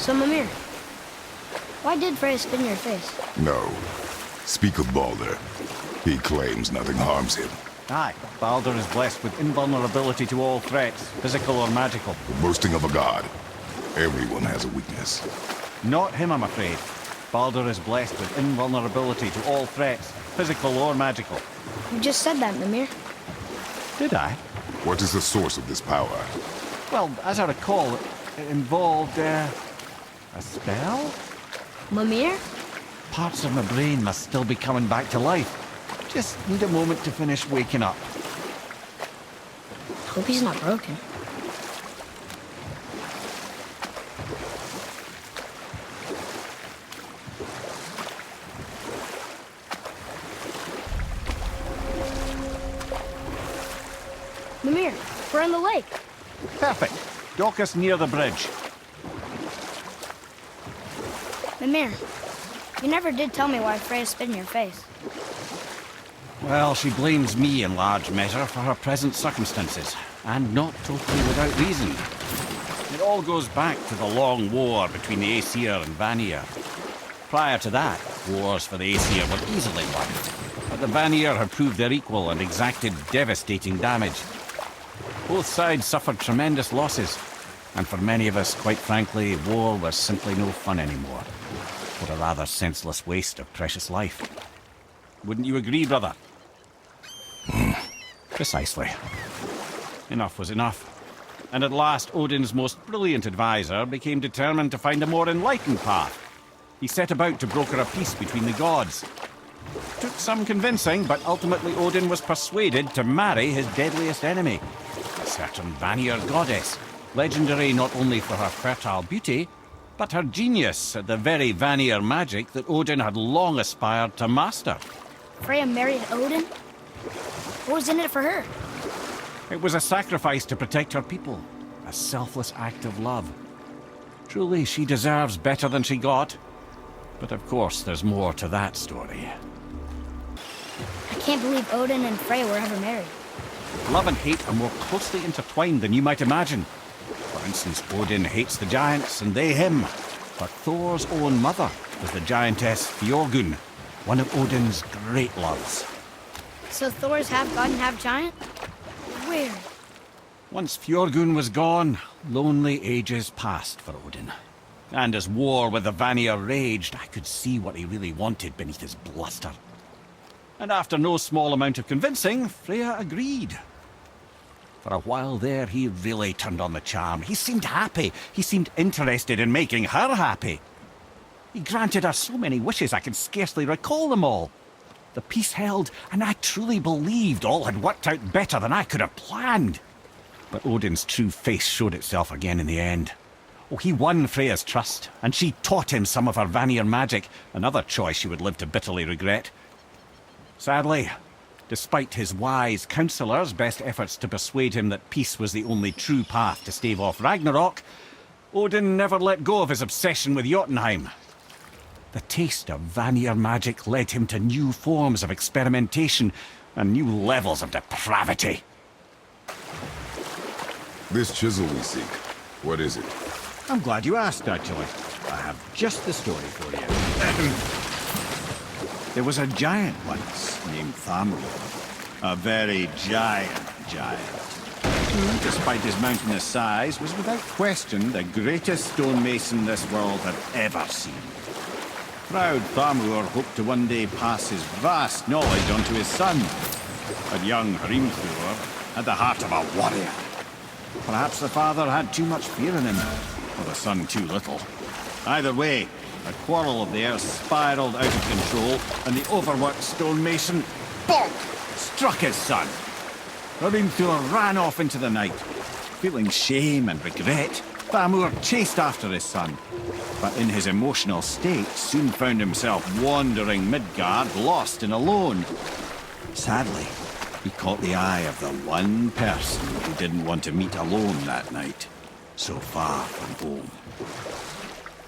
So, Mimir, why did Freya spit in your face? No. Speak of Baldur. He claims nothing harms him. Aye, Baldur is blessed with invulnerability to all threats, physical or magical. The boasting of a god. Everyone has a weakness. Not him, I'm afraid. Baldur is blessed with invulnerability to all threats, physical or magical. You just said that, Mimir. Did I? What is the source of this power? Well, as I recall, it involved, a spell? Mimir? Parts of my brain must still be coming back to life. Just need a moment to finish waking up. Hope he's not broken. Mimir, we're in the lake. Perfect. Dock us near the bridge. Mimir, you never did tell me why Freya spit in your face. Well, she blames me in large measure for her present circumstances, and not totally without reason. It all goes back to the long war between the Aesir and Vanir. Prior to that, wars for the Aesir were easily won, but the Vanir had proved their equal and exacted devastating damage. Both sides suffered tremendous losses, and for many of us, quite frankly, war was simply no fun anymore. What a rather senseless waste of precious life. Wouldn't you agree, brother? Precisely. Enough was enough. And at last, Odin's most brilliant advisor became determined to find a more enlightened path. He set about to broker a peace between the gods. Took some convincing, but ultimately Odin was persuaded to marry his deadliest enemy, a certain Vanir goddess, legendary not only for her fertile beauty, but her genius at the very Vanir magic that Odin had long aspired to master. Freya married Odin? What was in it for her? It was a sacrifice to protect her people, a selfless act of love. Truly, she deserves better than she got. But of course, there's more to that story. I can't believe Odin and Freya were ever married. Love and hate are more closely intertwined than you might imagine. For instance, Odin hates the giants and they him. But Thor's own mother was the giantess Fjorgun, one of Odin's great loves. So Thor's half god and half giant? Weird. Once Fjorgun was gone, lonely ages passed for Odin. And as war with the Vanir raged, I could see what he really wanted beneath his bluster. And after no small amount of convincing, Freya agreed. For a while there, he really turned on the charm. He seemed happy. He seemed interested in making her happy. He granted her so many wishes I can scarcely recall them all. The peace held, and I truly believed all had worked out better than I could have planned. But Odin's true face showed itself again in the end. Oh, he won Freya's trust, and she taught him some of her Vanir magic, another choice she would live to bitterly regret. Sadly, despite his wise counselors' best efforts to persuade him that peace was the only true path to stave off Ragnarok, Odin never let go of his obsession with Jotunheim. The taste of Vanir magic led him to new forms of experimentation and new levels of depravity. This chisel we seek, what is it? I'm glad you asked, actually. I have just the story for you. There was a giant once named Thamur. A very giant. Who, despite his mountainous size, was without question the greatest stonemason this world had ever seen. Proud Thamur hoped to one day pass his vast knowledge on to his son. But young Hrimthur had the heart of a warrior. Perhaps the father had too much fear in him, or the son too little. Either way, a quarrel of theirs spiraled out of control, and the overworked stonemason, bonk, struck his son. Hrimthur ran off into the night. Feeling shame and regret, Thamur chased after his son, but in his emotional state soon found himself wandering Midgard, lost and alone. Sadly, he caught the eye of the one person he didn't want to meet alone that night, so far from home.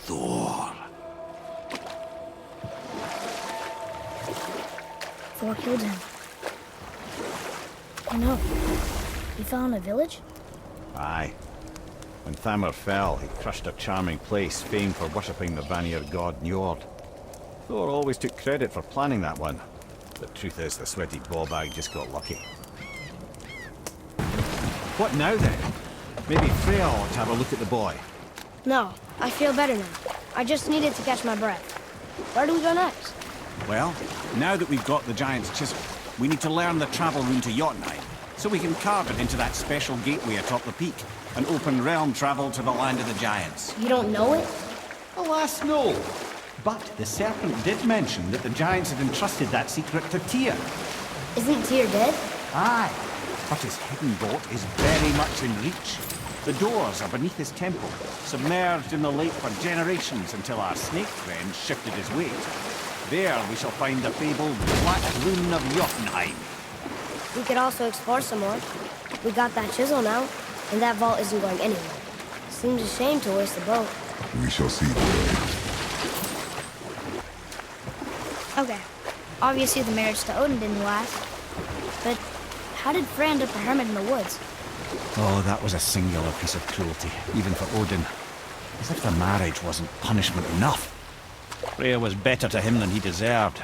Thor. Thor killed him. I know. He fell in a village? Aye. When Thamur fell, he crushed a charming place famed for worshipping the Vanir god Njord. Thor always took credit for planning that one. The truth is, the sweaty ballbag just got lucky. What now then? Maybe Freya ought to have a look at the boy. No, I feel better now. I just needed to catch my breath. Where do we go next? Well, now that we've got the giant's chisel, we need to learn the travel rune to Jotunheim, so we can carve it into that special gateway atop the peak, and open realm travel to the land of the giants. You don't know it? Alas, no. But the serpent did mention that the giants had entrusted that secret to Tyr. Isn't Tyr dead? Aye, but his hidden boat is very much in reach. The doors are beneath his temple, submerged in the lake for generations until our snake friend shifted his weight. There we shall find the fabled Black Rune of Jotunheim. We could also explore some more. We got that chisel now, and that vault isn't going anywhere. Seems a shame to waste the boat. We shall see the way. Okay. Obviously the marriage to Odin didn't last. But how did Frey end up a hermit in the woods? Oh, that was a singular piece of cruelty, even for Odin. As if the marriage wasn't punishment enough. Freya was better to him than he deserved.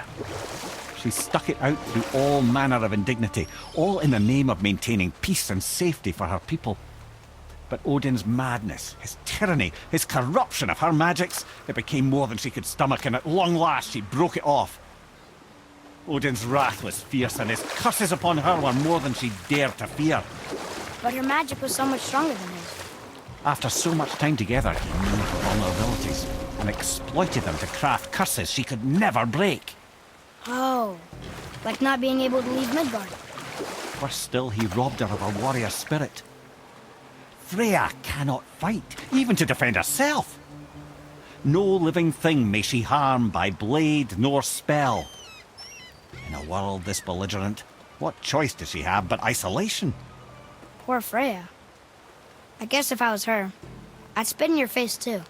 She stuck it out through all manner of indignity, all in the name of maintaining peace and safety for her people. But Odin's madness, his tyranny, his corruption of her magics, it became more than she could stomach, and at long last she broke it off. Odin's wrath was fierce, and his curses upon her were more than she dared to fear. But her magic was so much stronger than his. After so much time together, he knew her vulnerabilities and exploited them to craft curses she could never break. Oh, like not being able to leave Midgard. Worse still, he robbed her of her warrior spirit. Freya cannot fight, even to defend herself. No living thing may she harm by blade nor spell. In a world this belligerent, what choice does she have but isolation? Poor Freya. I guess if I was her, I'd spit in your face too.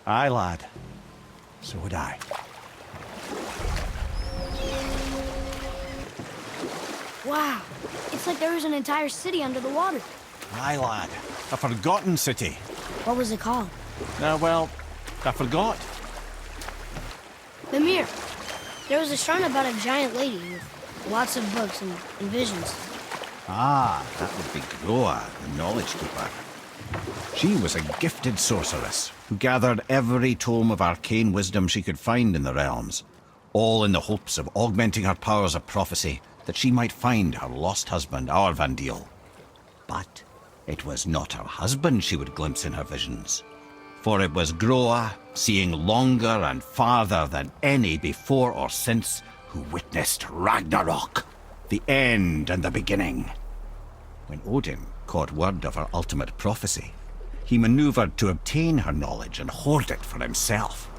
Aye, lad. So would I. Wow, it's like there was an entire city under the water. Aye, lad. A forgotten city. What was it called? Well, I forgot. Mimir. There was a shrine about a giant lady with lots of books and visions. Ah, that would be Groa, the Knowledge Keeper. She was a gifted sorceress who gathered every tome of arcane wisdom she could find in the realms, all in the hopes of augmenting her powers of prophecy, that she might find her lost husband, Aurvandil. But it was not her husband she would glimpse in her visions, for it was Groa, seeing longer and farther than any before or since, who witnessed Ragnarok, the end and the beginning. When Odin caught word of her ultimate prophecy, he maneuvered to obtain her knowledge and hoard it for himself.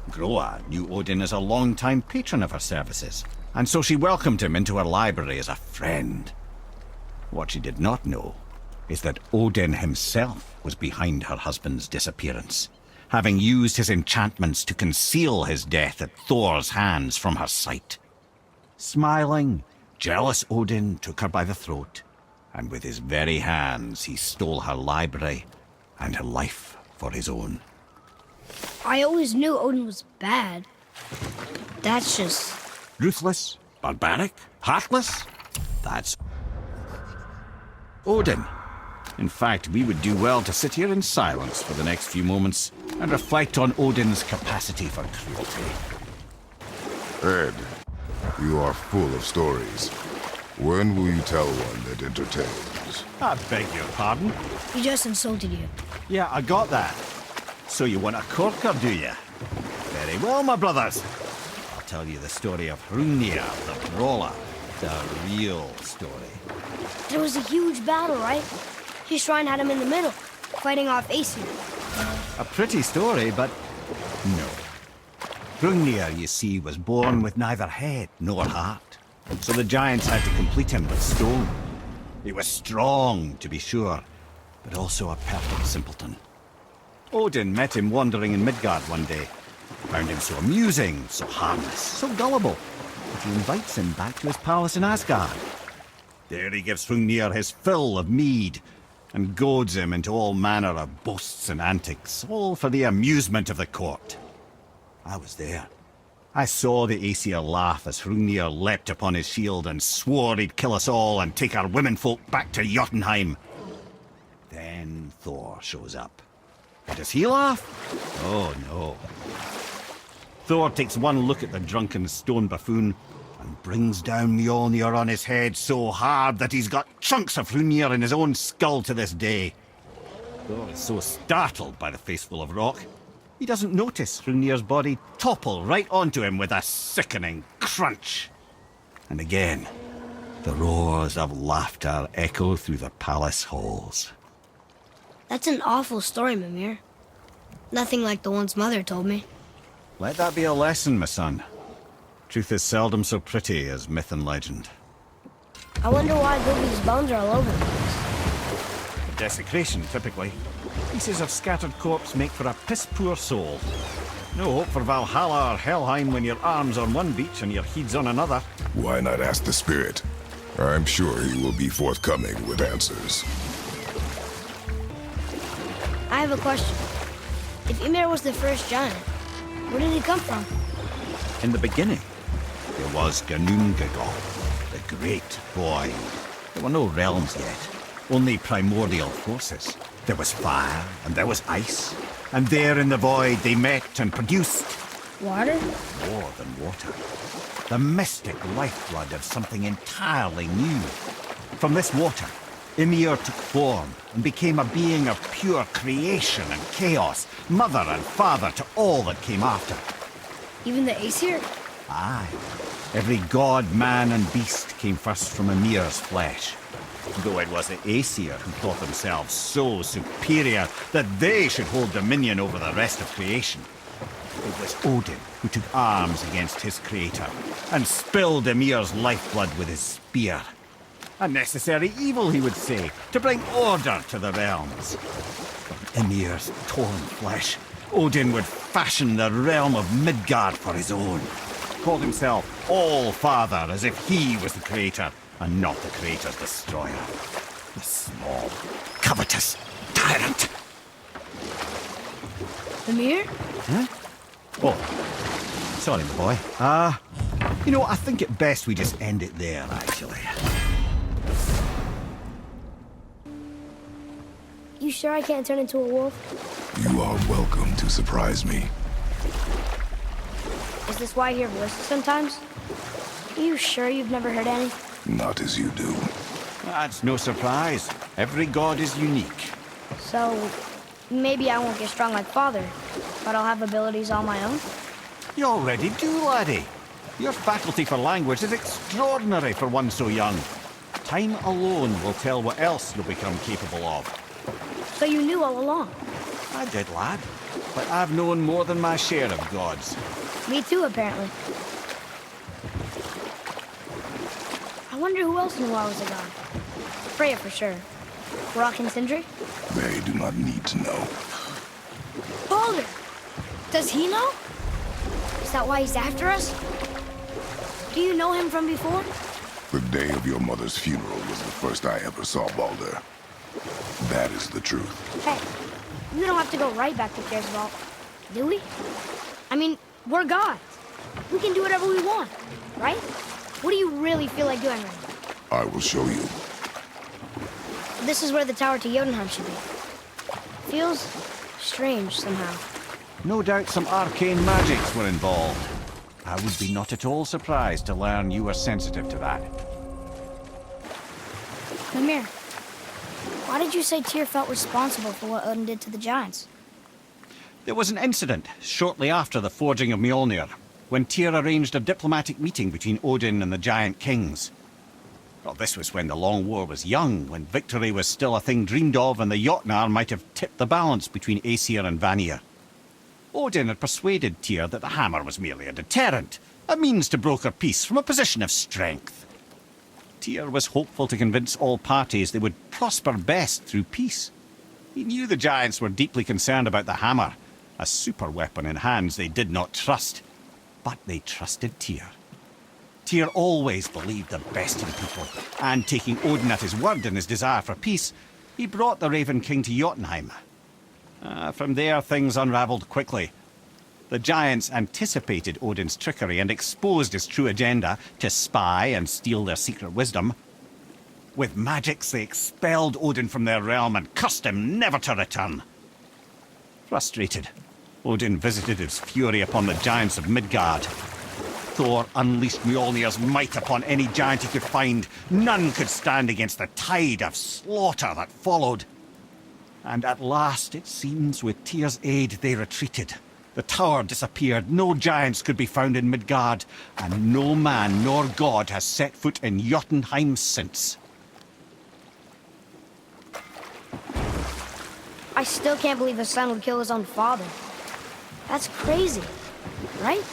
Groa knew Odin as a long-time patron of her services, and so she welcomed him into her library as a friend. What she did not know is that Odin himself was behind her husband's disappearance, having used his enchantments to conceal his death at Thor's hands from her sight. Smiling, jealous Odin took her by the throat, and with his very hands he stole her library and her life for his own. I always knew Odin was bad. That's just... Ruthless, barbaric, heartless? That's Odin. In fact, we would do well to sit here in silence for the next few moments and reflect on Odin's capacity for cruelty. Ed, you are full of stories. When will you tell one that entertains? I beg your pardon? He just insulted you. Yeah, I got that. So you want a corker, do you? Very well, my brothers. I'll tell you the story of Hrungnir, the brawler. The real story. There was a huge battle, right? His shrine had him in the middle, fighting off Aesir. A pretty story, but no. Hrungnir, you see, was born with neither head nor heart. So the giants had to complete him with stone. He was strong, to be sure, but also a perfect simpleton. Odin met him wandering in Midgard one day. Found him so amusing, so harmless, so gullible, that he invites him back to his palace in Asgard. There he gives Hrungnir his fill of mead, and goads him into all manner of boasts and antics, all for the amusement of the court. I was there. I saw the Aesir laugh as Hrungnir leapt upon his shield and swore he'd kill us all and take our womenfolk back to Jotunheim. Then Thor shows up. And does he laugh? Oh no. Thor takes one look at the drunken stone buffoon and brings down Mjolnir on his head so hard that he's got chunks of Hrungnir in his own skull to this day. Thor is so startled by the face full of rock, he doesn't notice Hrungnir's body topple right onto him with a sickening crunch. And again, the roars of laughter echo through the palace halls. That's an awful story, Mimir. Nothing like the ones Mother told me. Let that be a lesson, my son. Truth is seldom so pretty as myth and legend. I wonder why Goofy's bones are all over the place. Desecration, typically. Pieces of scattered corpse make for a piss-poor soul. No hope for Valhalla or Helheim when your arm's on one beach and your head's on another. Why not ask the spirit? I'm sure he will be forthcoming with answers. I have a question. If Ymir was the first giant, where did he come from? In the beginning, there was Ginnungagap, the great void. There were no realms yet, only primordial forces. There was fire, and there was ice. And there in the void they met and produced... Water? more than water. The mystic lifeblood of something entirely new. From this water, Ymir took form and became a being of pure creation and chaos, mother and father to all that came after. Even the Aesir? Aye. Every god, man and beast came first from Ymir's flesh. Though it was the Aesir who thought themselves so superior that they should hold dominion over the rest of creation. It was Odin who took arms against his creator and spilled Ymir's lifeblood with his spear. A necessary evil, he would say, to bring order to the realms. From Ymir's torn flesh, Odin would fashion the realm of Midgard for his own. Called himself All-Father as if he was the creator and not the creator's destroyer. The small, covetous tyrant. Mimir? Huh? Oh, sorry, my boy. I think it best we just end it there, actually. You sure I can't turn into a wolf? You are welcome to surprise me. Is this why I hear voices sometimes? Are you sure you've never heard any? Not as you do. That's no surprise. Every god is unique. So, maybe I won't get strong like Father, but I'll have abilities all my own? You already do, laddie. Your faculty for language is extraordinary for one so young. Time alone will tell what else you'll become capable of. So you knew all along? I did, lad. But I've known more than my share of gods. Me too, apparently. I wonder who else knew I was a god. Freya for sure. Brock and Sindri? They do not need to know. Baldur! Does he know? Is that why he's after us? Do you know him from before? The day of your mother's funeral was the first I ever saw Baldur. That is the truth. Hey, we don't have to go right back to Tyr's vault, do we? I mean, we're gods. We can do whatever we want, right? What do you really feel like doing right now? I will show you. This is where the tower to Jotunheim should be. Feels strange somehow. No doubt some arcane magics were involved. I would be not at all surprised to learn you were sensitive to that. Mimir, why did you say Tyr felt responsible for what Odin did to the giants? There was an incident shortly after the forging of Mjolnir, when Tyr arranged a diplomatic meeting between Odin and the giant kings. Well, this was when the Long War was young, when victory was still a thing dreamed of, and the Jotnar might have tipped the balance between Aesir and Vanir. Odin had persuaded Tyr that the hammer was merely a deterrent, a means to broker peace from a position of strength. Tyr was hopeful to convince all parties they would prosper best through peace. He knew the giants were deeply concerned about the hammer, a super weapon in hands they did not trust. But they trusted Tyr. Tyr always believed the best in people, and taking Odin at his word in his desire for peace, He brought the Raven King to Jotunheim. From there, things unravelled quickly. The giants anticipated Odin's trickery and exposed his true agenda to spy and steal their secret wisdom. With magics, they expelled Odin from their realm and cursed him never to return. Frustrated, Odin visited his fury upon the giants of Midgard. Thor unleashed Mjolnir's might upon any giant he could find. None could stand against the tide of slaughter that followed. And at last, it seems, with Tyr's aid, they retreated. The tower disappeared, no giants could be found in Midgard, and no man nor god has set foot in Jotunheim since. I still can't believe a son would kill his own father. That's crazy, right?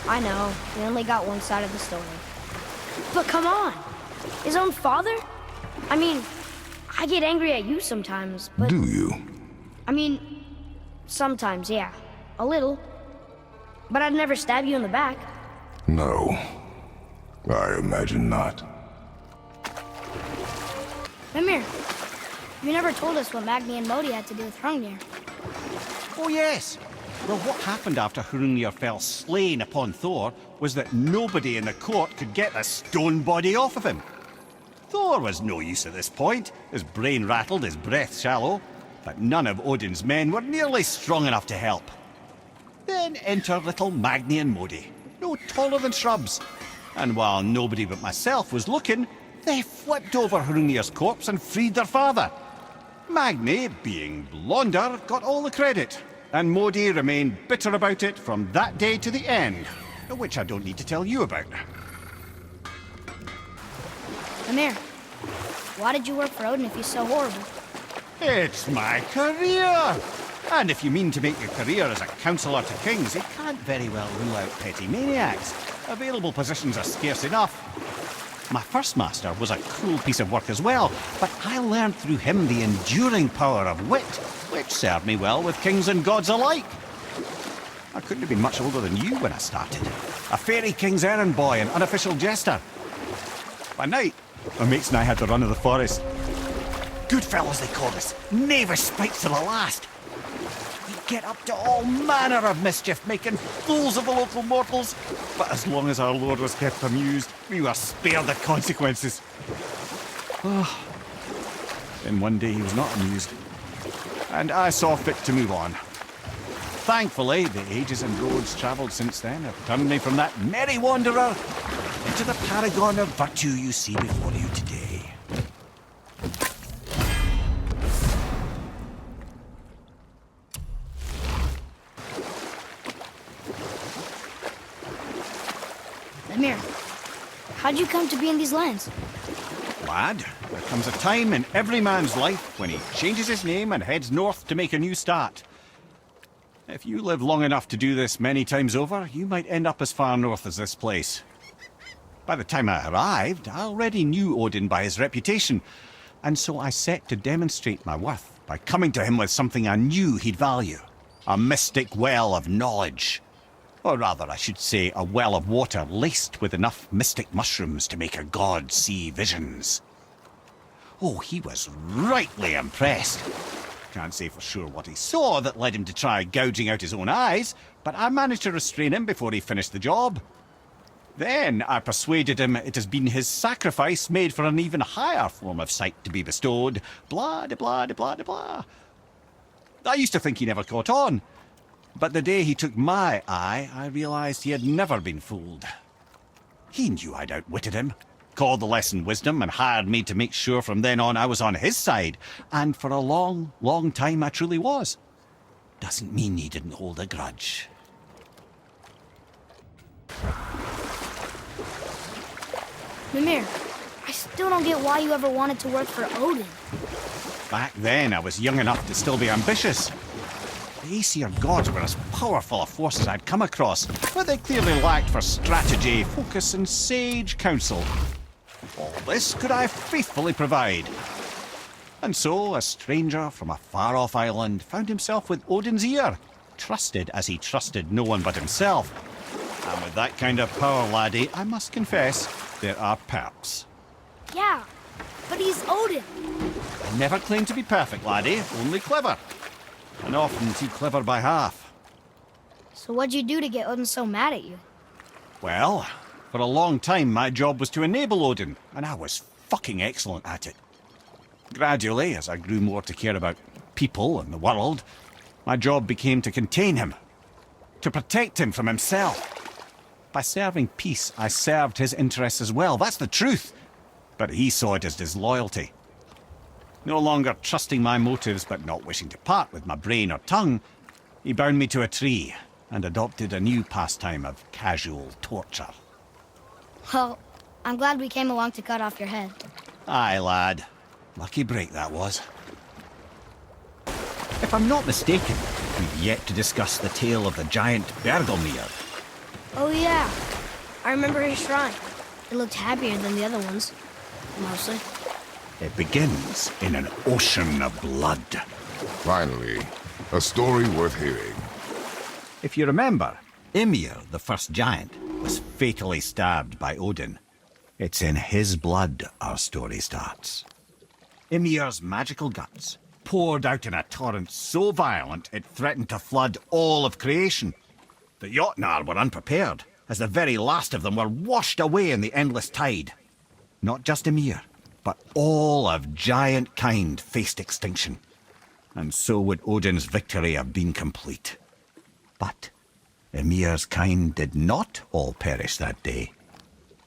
I know, we only got one side of the story. But come on! His own father? I mean, I get angry at you sometimes, but... Do you? I mean, sometimes, yeah. A little. But I'd never stab you in the back. No. I imagine not. Mimir, you never told us what Magni and Modi had to do with Hrungnir. Oh yes! Well, what happened after Hrungnir fell slain upon Thor was that nobody in the court could get the stone body off of him. Thor was no use at this point, his brain rattled, his breath shallow, but none of Odin's men were nearly strong enough to help. Then enter little Magni and Modi, no taller than shrubs, and while nobody but myself was looking, they flipped over Hrungnir's corpse and freed their father. Magni, being blonder, got all the credit, and Modi remained bitter about it from that day to the end, which I don't need to tell you about. Mimir, why did you work for Odin if he's so horrible? It's my career! And if you mean to make your career as a counsellor to kings, you can't very well rule out petty maniacs. Available positions are scarce enough. My first master was a cruel piece of work as well, but I learned through him the enduring power of wit, which served me well with kings and gods alike. I couldn't have been much older than you when I started. A fairy king's errand boy and unofficial jester. By night, my mates and I had the run of the forest. Good fellows they called us, knavish spikes to the last. We'd get up to all manner of mischief, making fools of the local mortals. But as long as our lord was kept amused, we were spared the consequences. Then one day he was not amused, and I saw fit to move on. Thankfully, the ages and roads travelled since then have turned me from that merry wanderer into the paragon of virtue you see before you today. Mimir, how'd you come to be in these lands? Lad, there comes a time in every man's life when he changes his name and heads north to make a new start. If you live long enough to do this many times over, you might end up as far north as this place. By the time I arrived, I already knew Odin by his reputation, and so I set to demonstrate my worth by coming to him with something I knew he'd value. A mystic well of knowledge. Or rather, I should say, a well of water laced with enough mystic mushrooms to make a god see visions. Oh, he was rightly impressed. Can't say for sure what he saw that led him to try gouging out his own eyes, but I managed to restrain him before he finished the job. Then I persuaded him it has been his sacrifice made for an even higher form of sight to be bestowed. Blah, de blah, de blah, de blah. I used to think he never caught on. But the day he took my eye, I realized he had never been fooled. He knew I'd outwitted him, called the lesson wisdom, and hired me to make sure from then on I was on his side. And for a long, long time I truly was. Doesn't mean he didn't hold a grudge. Mimir, I still don't get why you ever wanted to work for Odin. Back then I was young enough to still be ambitious. The Aesir gods were as powerful a force as I'd come across, but they clearly lacked for strategy, focus, and sage counsel. All this could I faithfully provide. And so, a stranger from a far-off island found himself with Odin's ear, trusted as he trusted no one but himself. And with that kind of power, laddie, I must confess, there are perks. Yeah, But he's Odin. I never claimed to be perfect, laddie, only clever. And often too clever by half. So what'd you do to get Odin so mad at you? Well, for a long time my job was to enable Odin, and I was fucking excellent at it. Gradually, as I grew more to care about people and the world, my job became to contain him, to protect him from himself. By serving peace, I served his interests as well, that's the truth. But he saw it as disloyalty. No longer trusting my motives, but not wishing to part with my brain or tongue, he bound me to a tree and adopted a new pastime of casual torture. Well, I'm glad we came along to cut off your head. Aye, lad. Lucky break that was. If I'm not mistaken, we've yet to discuss the tale of the giant Bergelmir. Oh yeah, I remember his shrine. It looked happier than the other ones, mostly. It begins in an ocean of blood. Finally, a story worth hearing. If you remember, Ymir, the first giant, was fatally stabbed by Odin. It's in his blood our story starts. Ymir's magical guts poured out in a torrent so violent it threatened to flood all of creation. The Jotnar were unprepared, as the very last of them were washed away in the endless tide. Not just Ymir, but all of giant kind faced extinction. And so would Odin's victory have been complete. But Ymir's kind did not all perish that day.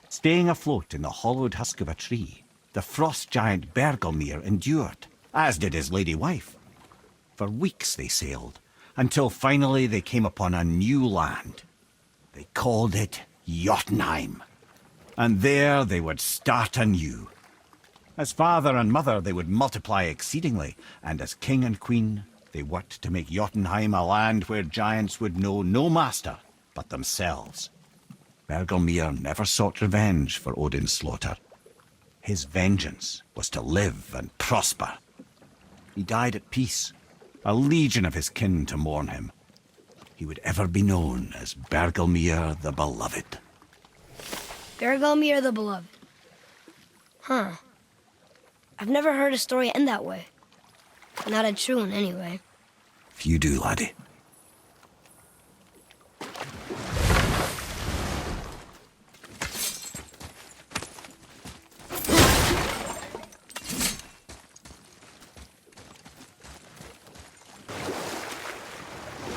Staying afloat in the hollowed husk of a tree, the frost giant Bergelmir endured, as did his lady wife. For weeks they sailed, until finally they came upon a new land. They called it Jotunheim. And there they would start anew. As father and mother they would multiply exceedingly, and as king and queen they worked to make Jotunheim a land where giants would know no master but themselves. Bergelmir never sought revenge for Odin's slaughter. His vengeance was to live and prosper. He died at peace, a legion of his kin to mourn him. He would ever be known as Bergelmir the Beloved. Bergelmir the Beloved. Huh. I've never heard a story end that way. Not a true one, anyway. Few do, laddie.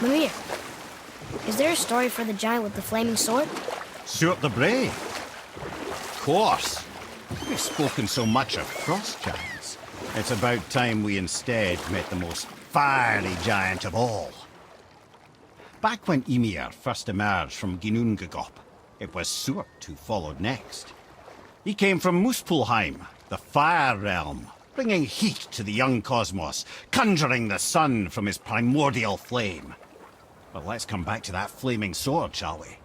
Mimir, is there a story for the giant with the flaming sword? Stuart the Brave. Of course. We've spoken so much of frost giants. It's about time we instead met the most fiery giant of all. Back when Ymir first emerged from Ginnungagop, it was Stuart who followed next. He came from Muspelheim, the fire realm, bringing heat to the young cosmos, conjuring the sun from his primordial flame. But let's come back to that flaming sword, shall we?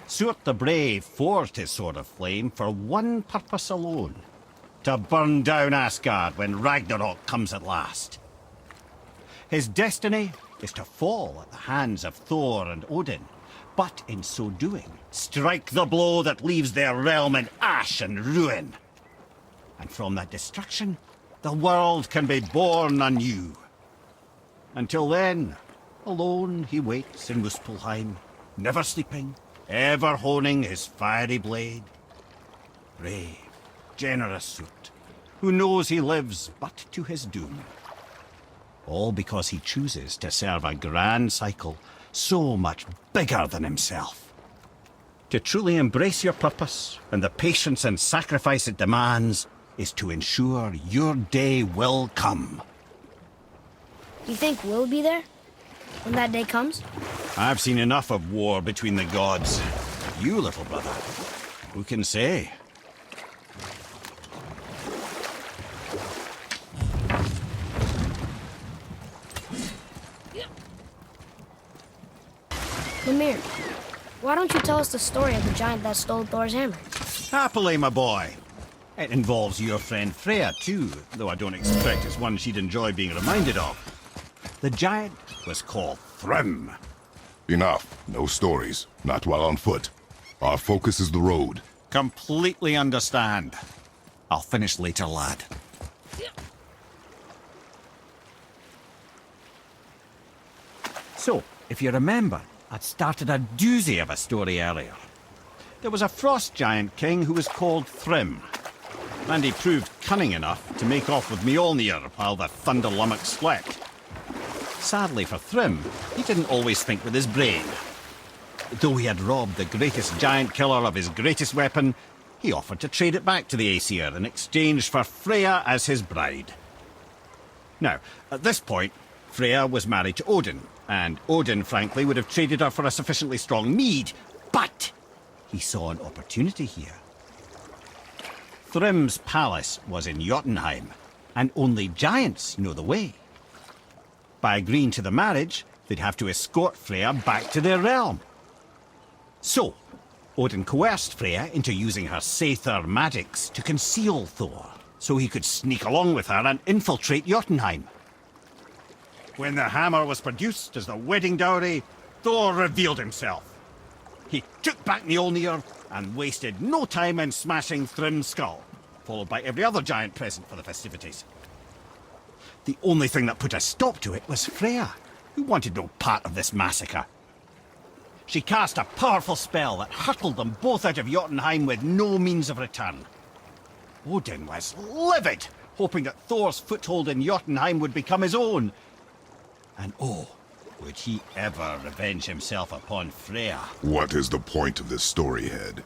Stuart the Brave forged his sword of flame for one purpose alone: to burn down Asgard when Ragnarok comes at last. His destiny is to fall at the hands of Thor and Odin, but in so doing, strike the blow that leaves their realm in ash and ruin. And from that destruction, the world can be born anew. Until then, alone he waits in Muspelheim, never sleeping, ever honing his fiery blade. Brave, generous Stuart, who knows he lives but to his doom. All because he chooses to serve a grand cycle so much bigger than himself. To truly embrace your purpose and the patience and sacrifice it demands is to ensure your day will come. You think we'll be there when that day comes? I've seen enough of war between the gods. You, little brother, who can say? Mimir, why don't you tell us the story of the giant that stole Thor's hammer? Happily, my boy. It involves your friend Freya, too, though I don't expect it's one she'd enjoy being reminded of. The giant was called Thrym. Enough. No stories. Not while on foot. Our focus is the road. Completely understand. I'll finish later, lad. So, if you remember, I'd started a doozy of a story earlier. There was a frost giant king who was called Thrym, and he proved cunning enough to make off with Mjolnir while the Thunder Lummox slept. Sadly for Thrym, he didn't always think with his brain. Though he had robbed the greatest giant killer of his greatest weapon, he offered to trade it back to the Aesir in exchange for Freya as his bride. Now, at this point, Freya was married to Odin, and Odin, frankly, would have traded her for a sufficiently strong mead, but he saw an opportunity here. Thrym's palace was in Jotunheim, and only giants know the way. By agreeing to the marriage, they'd have to escort Freya back to their realm. So, Odin coerced Freya into using her Seithr magics to conceal Thor, so he could sneak along with her and infiltrate Jotunheim. When the hammer was produced as the wedding dowry, Thor revealed himself. He took back Mjolnir and wasted no time in smashing Thrym's skull, followed by every other giant present for the festivities. The only thing that put a stop to it was Freya, who wanted no part of this massacre. She cast a powerful spell that hurtled them both out of Jotunheim with no means of return. Odin was livid, hoping that Thor's foothold in Jotunheim would become his own. And oh, would he ever revenge himself upon Freya? What is the point of this story, Head?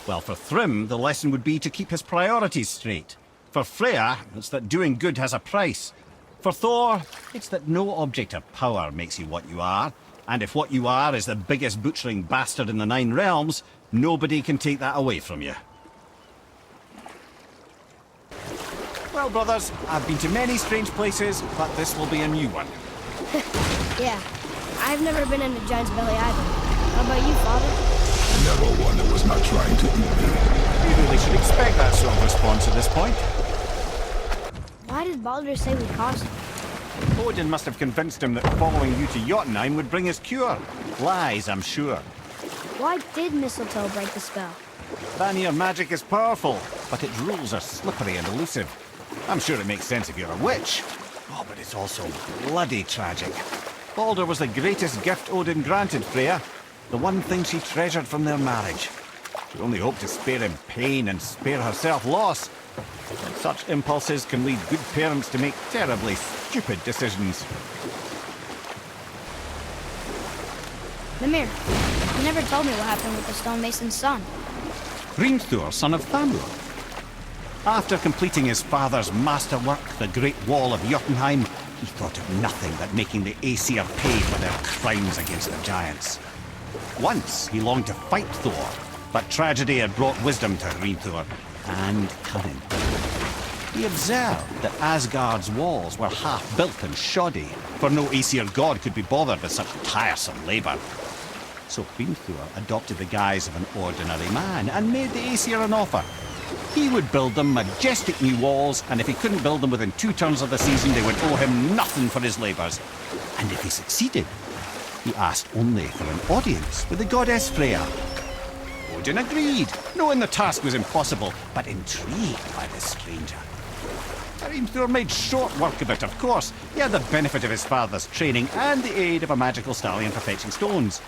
Well, for Thrym, the lesson would be to keep his priorities straight. For Freya, it's that doing good has a price. For Thor, it's that no object of power makes you what you are. And if what you are is the biggest butchering bastard in the Nine Realms, nobody can take that away from you. Well, brothers, I've been to many strange places, but this will be a new one. Yeah, I've never been in a giant's belly either. How about you, Father? Never one that was not trying to eat me. We really should expect that sort of response at this point. Why did Baldur say we caused him? Odin must have convinced him that following you to Jotunheim would bring his cure. Lies, I'm sure. Why did Mistletoe break the spell? Vanir magic is powerful, but its rules are slippery and elusive. I'm sure it makes sense if you're a witch. Oh, but it's also bloody tragic. Baldur was the greatest gift Odin granted Freya, the one thing she treasured from their marriage. She only hoped to spare him pain and spare herself loss. And such impulses can lead good parents to make terribly stupid decisions. Mimir, you never told me what happened with the stonemason's son. Hrimthur, son of Thamur. After completing his father's masterwork, the Great Wall of Jotunheim, he thought of nothing but making the Aesir pay for their crimes against the giants. Once he longed to fight Thor, but tragedy had brought wisdom to Hrimthur, and cunning. He observed that Asgard's walls were half-built and shoddy, for no Aesir god could be bothered with such tiresome labour. So Hrimthur adopted the guise of an ordinary man and made the Aesir an offer. He would build them majestic new walls, and if he couldn't build them within 2 turns of the season, they would owe him nothing for his labours. And if he succeeded, he asked only for an audience with the goddess Freya. Odin agreed, knowing the task was impossible, but intrigued by the stranger. Hrimthur made short work of it, of course. He had the benefit of his father's training and the aid of a magical stallion for fetching stones.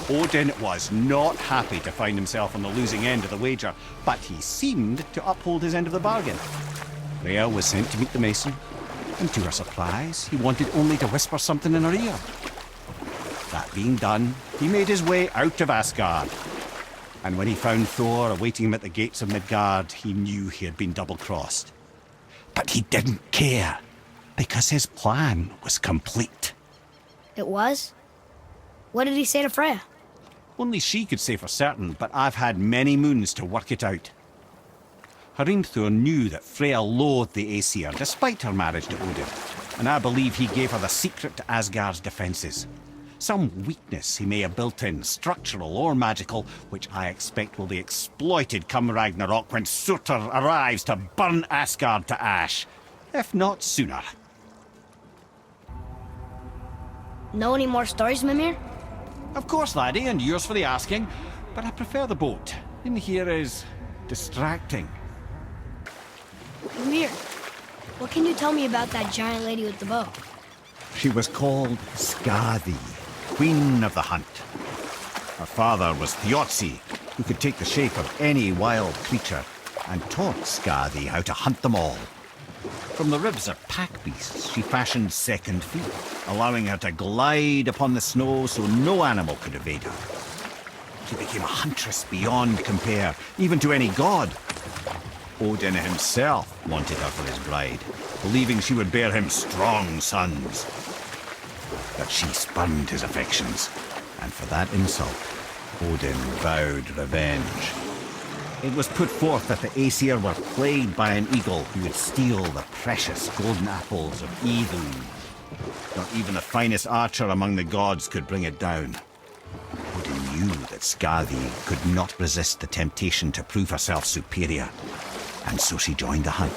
Odin was not happy to find himself on the losing end of the wager, but he seemed to uphold his end of the bargain. Freya was sent to meet the mason, and to her surprise, he wanted only to whisper something in her ear. That being done, he made his way out of Asgard. And when he found Thor awaiting him at the gates of Midgard, he knew he had been double-crossed. But he didn't care, because his plan was complete. It was? What did he say to Freya? Only she could say for certain, but I've had many moons to work it out. Hrimthur knew that Freya loathed the Aesir, despite her marriage to Odin, and I believe he gave her the secret to Asgard's defences. Some weakness he may have built in, structural or magical, which I expect will be exploited come Ragnarok when Surtur arrives to burn Asgard to ash, if not sooner. Know any more stories, Mimir? Of course, laddie, and yours for the asking, but I prefer the boat. In here is distracting. Mimir, what can you tell me about that giant lady with the bow? She was called Skadi, Queen of the Hunt. Her father was Thiotzi, who could take the shape of any wild creature, and taught Skadi how to hunt them all. From the ribs of pack beasts, she fashioned second feet, allowing her to glide upon the snow so no animal could evade her. She became a huntress beyond compare, even to any god. Odin himself wanted her for his bride, believing she would bear him strong sons. But she spurned his affections, and for that insult, Odin vowed revenge. It was put forth that the Aesir were plagued by an eagle who would steal the precious golden apples of Idun. Not even the finest archer among the gods could bring it down. Odin knew that Skadi could not resist the temptation to prove herself superior, and so she joined the hunt.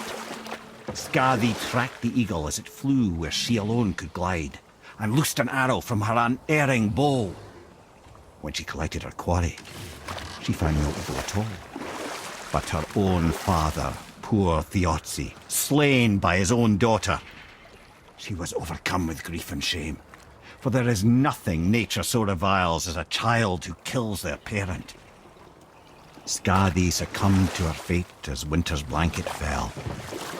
Skadi tracked the eagle as it flew where she alone could glide, and loosed an arrow from her unerring bow. When she collected her quarry, she found no eagle at all, but her own father, poor Thiotzi, slain by his own daughter. She was overcome with grief and shame, for there is nothing nature so reviles as a child who kills their parent. Skadi succumbed to her fate as winter's blanket fell,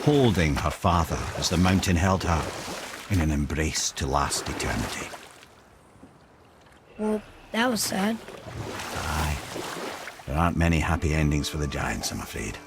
holding her father as the mountain held her in an embrace to last eternity. Well, that was sad. Aye. There aren't many happy endings for the giants, I'm afraid.